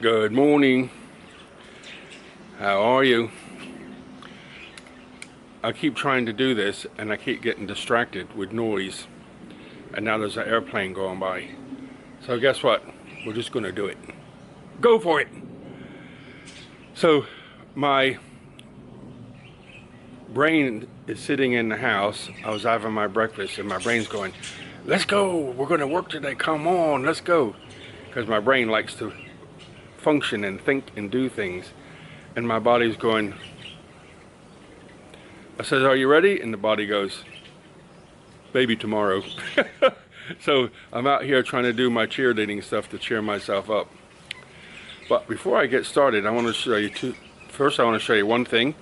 Good morning. How are you? I keep trying to do this and I keep getting distracted with noise. And now there's an airplane going by. So guess what? We're just going to do it. Go for it! So my brain is sitting in the house. I was having my breakfast and my brain's going, let's go! We're going to work today. Come on, let's go. Because my brain likes to function and think and do things. And my body's going, I says, are you ready? And the body goes, maybe tomorrow. So I'm out here trying to do my cheerleading stuff to cheer myself up. But before I get started, I want to show you first I want to show you one thing,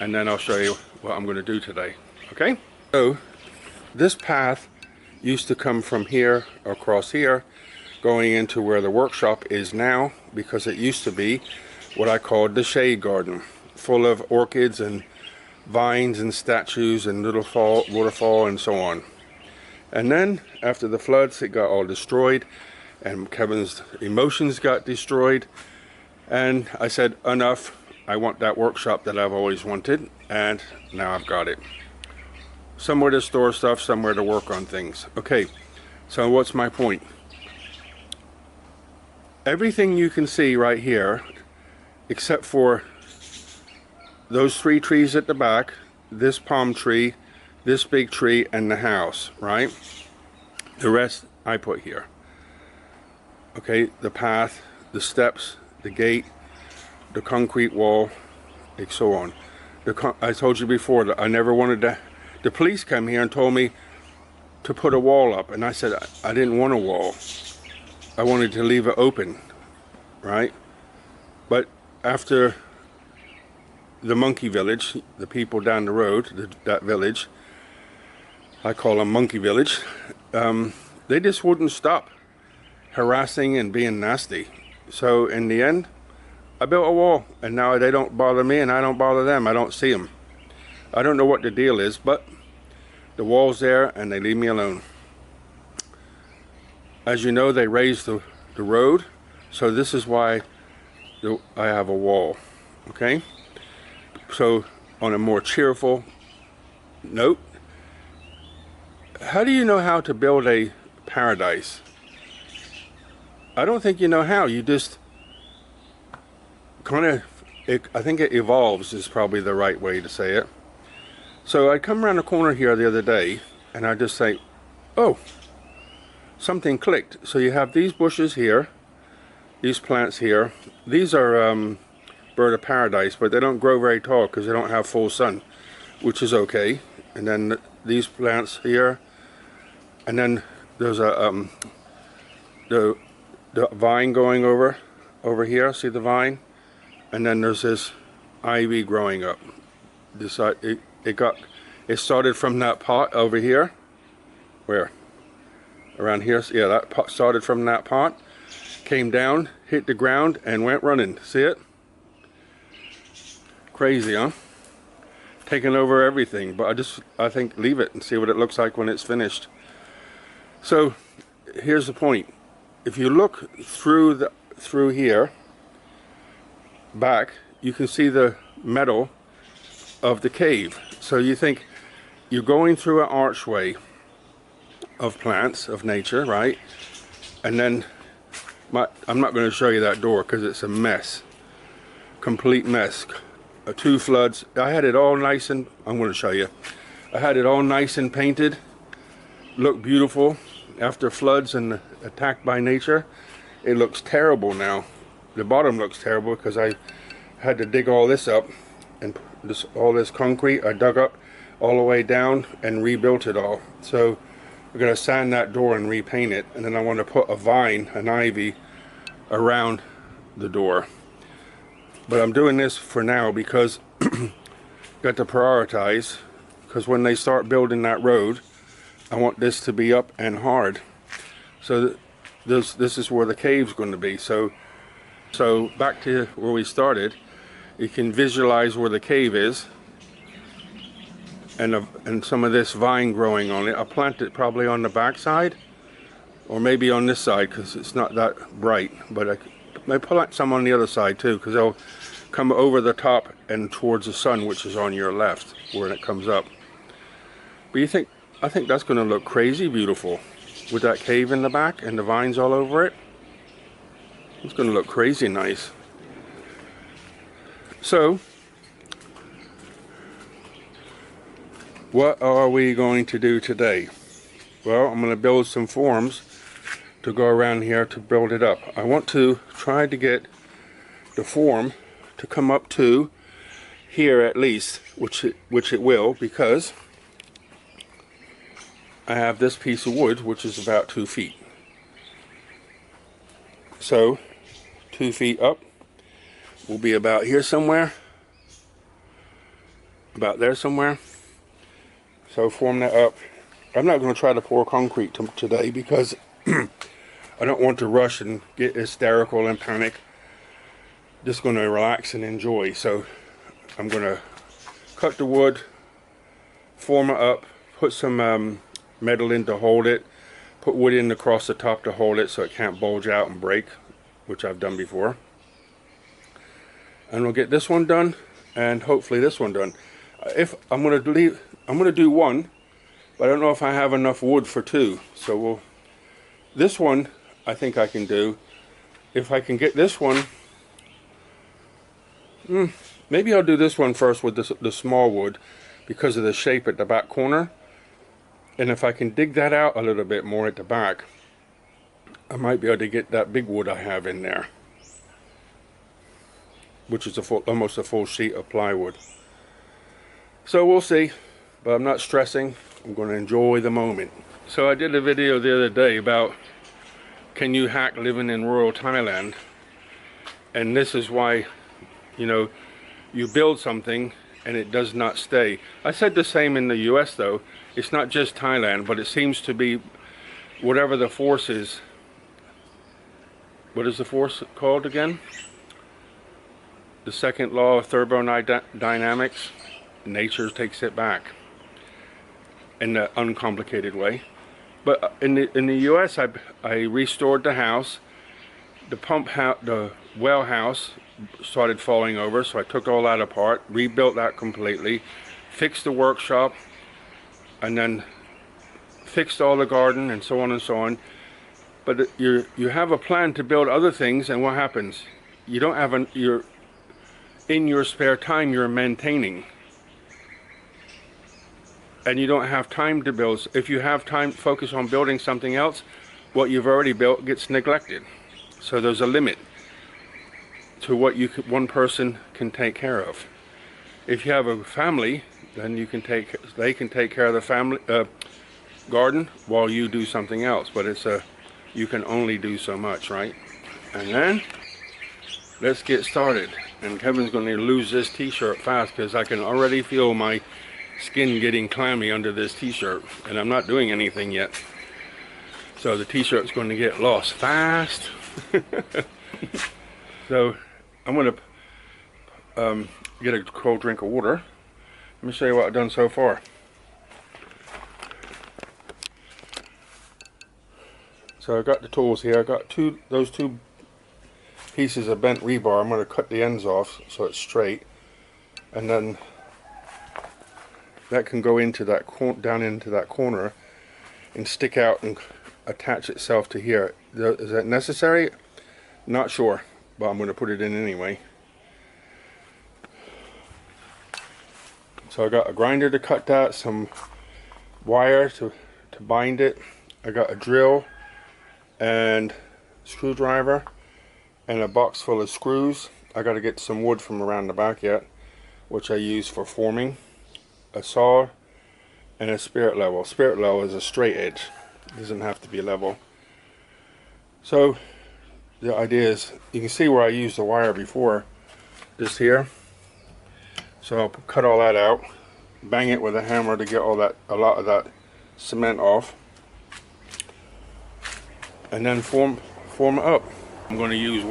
and then I'll show you what I'm going to do today. Okay? So this path used to come from here across here, going into where the workshop is now, because it used to be what I called the shade garden, full of orchids and vines and statues and little waterfall and so on. And then after the floods, it got all destroyed and Kevin's emotions got destroyed, and I said, enough. I want that workshop that I've always wanted, and now I've got it. Somewhere to store stuff, somewhere to work on things. Okay, so what's my point? Everything you can see right here, except for those three trees at the back, this palm tree, this big tree, and the house, right? The rest I put here. Okay, the path, the steps, the gate, the concrete wall, and so on. I told you before that I never wanted to. The police came here and told me to put a wall up, and I said I didn't want a wall. I wanted to leave it open, right? But after the monkey village, the people down the road, that village, I call them monkey village, they just wouldn't stop harassing and being nasty. So in the end, I built a wall, and now they don't bother me and I don't bother them. I don't see them. I don't know what the deal is, but the wall's there and they leave me alone. As you know, they raised the road, so this is why I have a wall. Okay? So on a more cheerful note, how do you know how to build a paradise? I don't think you know how. You just kind of, I think it evolves is probably the right way to say it. So I come around the corner here the other day and I just say, oh, something clicked. So you have these bushes here, these plants here. These are bird of paradise, but they don't grow very tall because they don't have full sun, which is okay. And then these plants here, and then there's a the vine going over here. See the vine? And then there's this ivy growing up. This it started from that pot over here. Where? Around here. Yeah, that pot started from that pot, came down, hit the ground, and went running. See it? Crazy, huh? Taking over everything. But I think leave it and see what it looks like when it's finished. So here's the point. If you look through here back, you can see the metal of the cave. So you think you're going through an archway of plants, of nature, right? And then I'm not going to show you that door because it's a mess, complete mess. 2 floods. I had it all nice and I'm going to show you. I had it all nice and painted, looked beautiful. After floods and attacked by nature, it looks terrible now. The bottom looks terrible because I had to dig all this up, and all this concrete I dug up all the way down and rebuilt it all. So we're going to sand that door and repaint it, and then I want to put a vine, an ivy, around the door. But I'm doing this for now because got to prioritize, because when they start building that road, I want this to be up and hard. So this is where the cave's going to be. So back to where we started, you can visualize where the cave is, and some of this vine growing on it. I'll plant it probably on the back side, or maybe on this side because it's not that bright, but I Maybe pull out some on the other side too, because they'll come over the top and towards the sun, which is on your left when it comes up. But I think that's going to look crazy beautiful with that cave in the back and the vines all over it. It's going to look crazy nice. So, what are we going to do today? Well, I'm going to build some forms to go around here to build it up. I want to try to get the form to come up to here at least, which it will, because I have this piece of wood which is about 2 feet. So 2 feet up will be about here somewhere, about there somewhere. So form that up. I'm not going to try to pour concrete today because I don't want to rush and get hysterical and panic. Just going to relax and enjoy. So I'm going to cut the wood, form it up, put some metal in to hold it, put wood in across the top to hold it so it can't bulge out and break, which I've done before. And we'll get this one done and hopefully this one done. If I'm going to do one, but I don't know if I have enough wood for 2. So this one I think I can do. If I can get this one, maybe I'll do this one first with the small wood because of the shape at the back corner. And if I can dig that out a little bit more at the back, I might be able to get that big wood I have in there, which is almost a full sheet of plywood. So we'll see, but I'm not stressing. I'm going to enjoy the moment. So I did a video the other day about can you hack living in rural Thailand, and this is why, you know, you build something and it does not stay. I said the same in the US though. It's not just Thailand, but it seems to be whatever the force is. What is the force called again? The second law of thermodynamics. Nature takes it back in an uncomplicated way. But in the US, I restored the house. The well house started falling over, so I took all that apart, rebuilt that completely, fixed the workshop, and then fixed all the garden and so on and so on. But you have a plan to build other things, and what happens? You don't have in your spare time you're maintaining, and you don't have time to build. If you have time, focus on building something else, what you've already built gets neglected. So there's a limit to what one person can take care of. If you have a family, then they can take care of the family garden while you do something else. But you can only do so much, right? And then let's get started. And Kevin's going to lose this t-shirt fast because I can already feel my skin getting clammy under this t-shirt, and I'm not doing anything yet. So the t-shirt's going to get lost fast. So I'm going to get a cold drink of water. Let me show you what I've done so far. So I got the tools here. I got those two pieces of bent rebar. I'm going to cut the ends off so it's straight, and then that can go into that down into that corner and stick out and attach itself to here. Is that necessary? Not sure, but I'm going to put it in anyway. So I got a grinder to cut that, some wire to bind it. I got a drill and screwdriver and a box full of screws. I got to get some wood from around the back yet, which I use for forming. A saw and a spirit level. Spirit level is a straight edge. It doesn't have to be level. So the idea is, you can see where I used the wire before, this here. So I'll cut all that out, bang it with a hammer to get a lot of that cement off, and then form it up. I'm going to use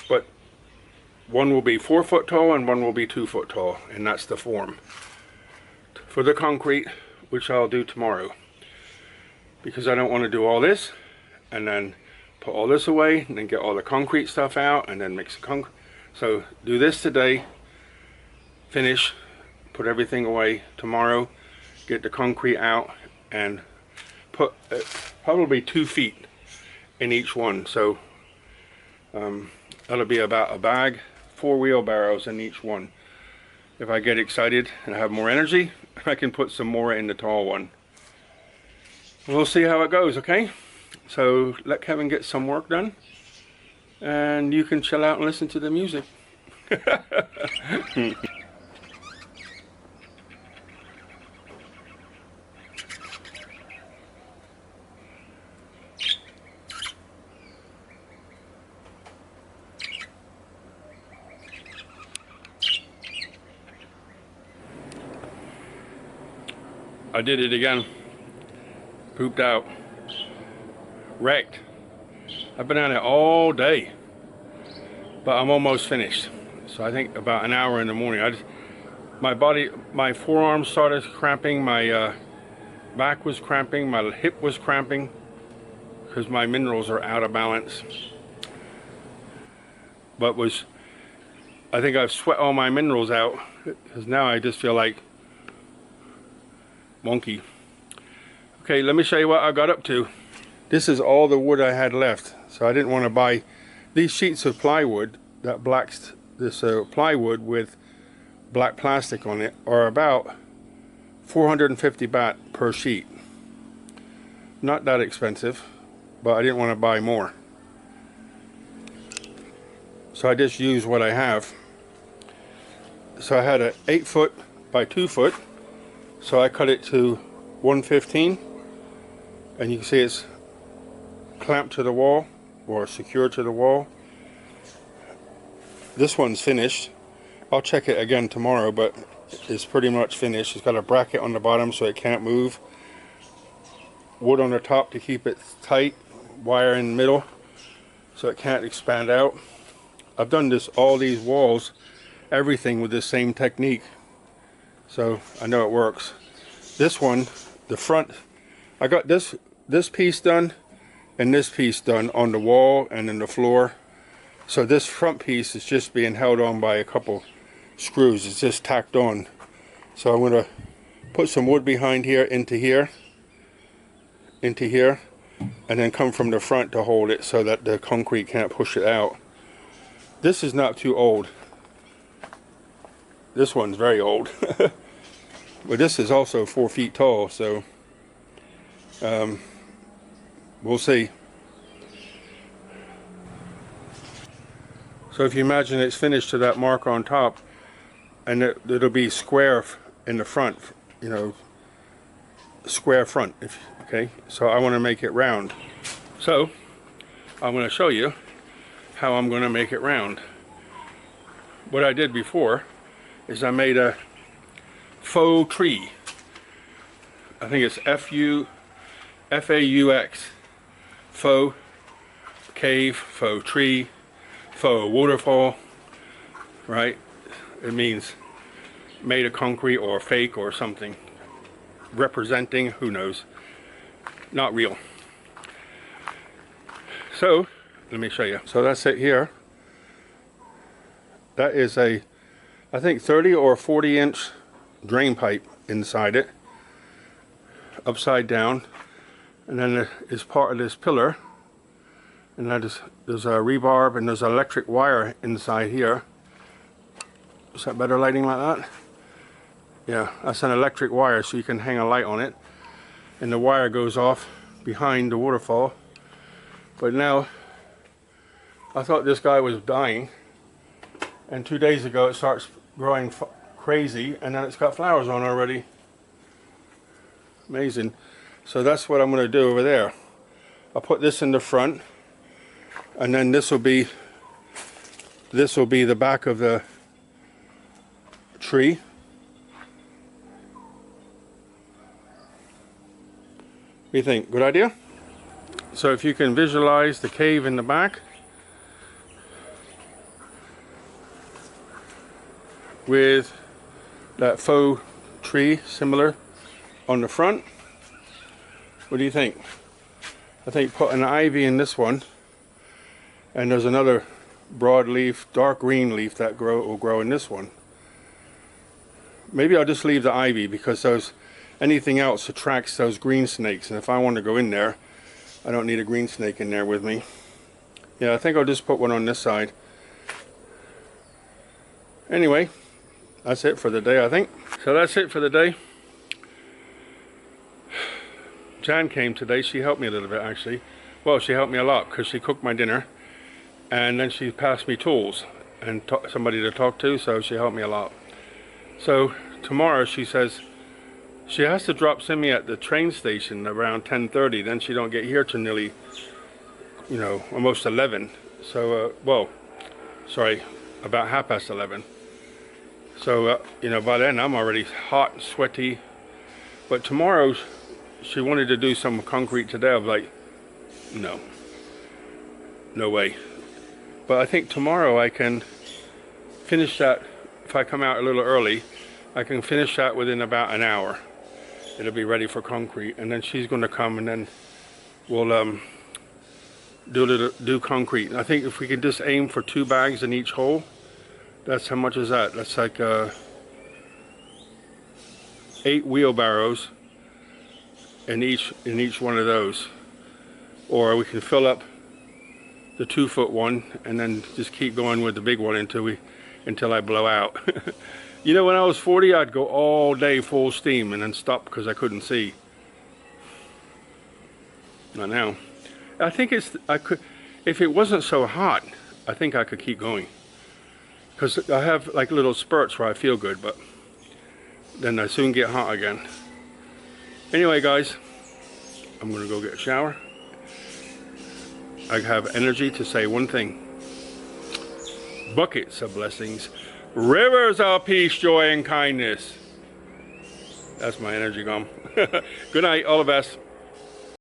but one will be 4 foot tall and one will be 2 foot tall, and that's the form for the concrete, which I'll do tomorrow, because I don't want to do all this and then put all this away, and then get all the concrete stuff out, and then mix the concrete. So do this today, finish, put everything away. Tomorrow, get the concrete out, and put probably 2 feet in each one. So that'll be about a bag, 4 wheelbarrows in each one. If I get excited and have more energy, I can put some more in the tall one. We'll see how it goes, okay? So let Kevin get some work done, and you can chill out and listen to the music. I did it again. Pooped out. Wrecked. I've been on it all day, but I'm almost finished. So I think about an hour in the morning. My body, my forearms started cramping, my back was cramping, my hip was cramping, because my minerals are out of balance. But I think I've sweat all my minerals out, because now I just feel like monkey. Okay, let me show you what I got up to. This is all the wood I had left, so I didn't want to buy these sheets of plywood. That this plywood with black plastic on it are about 450 baht per sheet. Not that expensive, but I didn't want to buy more, so I just used what I have. So I had an 8 foot by 2 foot, so I cut it to 115, and you can see it's clamped to the wall or secured to the wall. This one's finished. I'll check it again tomorrow, but it's pretty much finished. It's got a bracket on the bottom so it can't move. Wood on the top to keep it tight. Wire in the middle so it can't expand out. I've done all these walls, everything with the same technique, so I know it works. This one, the front, I got this piece done and this piece done on the wall and in the floor. So this front piece is just being held on by a couple screws. It's just tacked on. So I'm going to put some wood behind here, into here, and then come from the front to hold it so that the concrete can't push it out. This is not too old. This one's very old. But this is also 4 feet tall, so we'll see. So if you imagine it's finished to that mark on top, and it'll be square in the front, you know, square front. Okay, so I want to make it round. So I'm going to show you how I'm going to make it round. What I did before is I made a faux tree. I think it's F-A-U-X. Faux cave, faux tree, faux waterfall, right? It means made of concrete or fake or something. Representing, who knows? Not real. So, let me show you. So that's it here. That is I think 30 or 40 inch drain pipe inside it, upside down, and then there is part of this pillar, and there's a rebarb and there's electric wire inside here. Is that better lighting like that? Yeah, that's an electric wire, so you can hang a light on it, and the wire goes off behind the waterfall. But now I thought this guy was dying, and 2 days ago it starts growing crazy, and then it's got flowers on already. Amazing. So that's what I'm going to do over there. I'll put this in the front, and then this will be the back of the tree. What do you think? Good idea? So if you can visualize the cave in the back with that faux tree similar on the front. What do you think? I think put an ivy in this one And there's another broadleaf, dark green leaf that will grow in this one. Maybe I'll just leave the ivy because anything else attracts those green snakes, and if I want to go in there, I don't need a green snake in there with me. Yeah, I think I'll just put one on this side. Anyway, that's it for the day, I think. So that's it for the day. Jan came today. She helped me a little bit, actually. Well, she helped me a lot because she cooked my dinner, and then she passed me tools and somebody to talk to, so she helped me a lot. So tomorrow she says she has to drop Simi at the train station around 10:30. Then she don't get here till nearly, almost 11. So, well, sorry, about 11:30. So, by then I'm already hot and sweaty. But tomorrow she wanted to do some concrete today. I was like, no way. But I think tomorrow I can finish that. If I come out a little early, I can finish that within about an hour. It'll be ready for concrete, and then she's going to come, and then we'll do concrete. I think if we can just aim for 2 bags in each hole, that's how much is that? That's like 8 wheelbarrows in each one of those. Or we can fill up the 2-foot one and then just keep going with the big one until I blow out. When I was 40, I'd go all day full steam and then stop because I couldn't see. Not now. I think I could, if it wasn't so hot, I think I could keep going. Because I have like little spurts where I feel good, but then I soon get hot again. Anyway, guys, I'm gonna go get a shower. I have energy to say one thing. Buckets of blessings, rivers of peace, joy, and kindness. That's my energy gone. Good night, all the best.